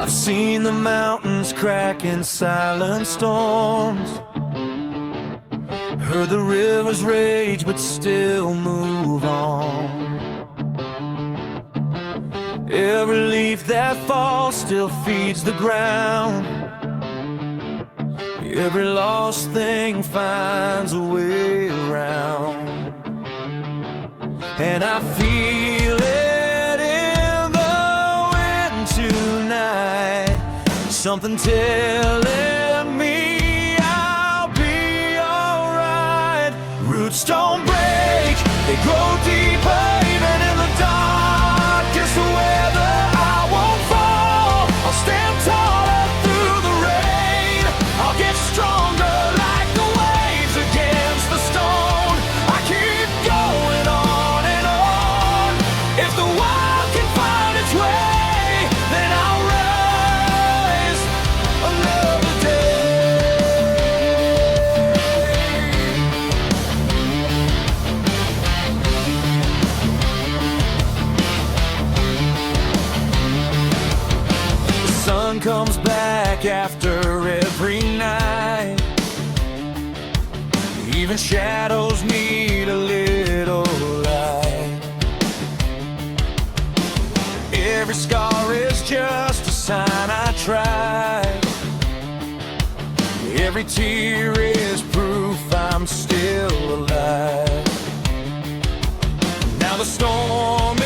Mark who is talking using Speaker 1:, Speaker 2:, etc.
Speaker 1: I've seen the mountains crack in silent storms, heard the rivers rage but still move on. Every leaf that falls still feeds the ground. Every lost thing finds a way around. And I feel it in the wind tonight, something telling me I'll be alright. Roots don't break, they grow deeper even in the darkest weather. I won't fall, I'll stand taller through the rain. I'll get stronger like the waves against the stone. I keep going on and on. If the wild can find its way, then I'll rise another day. The sun comes back after every night. Even shadows need a little light. Every scar is just a sign I tried. Every tear is proof I'm still alive. Now the storm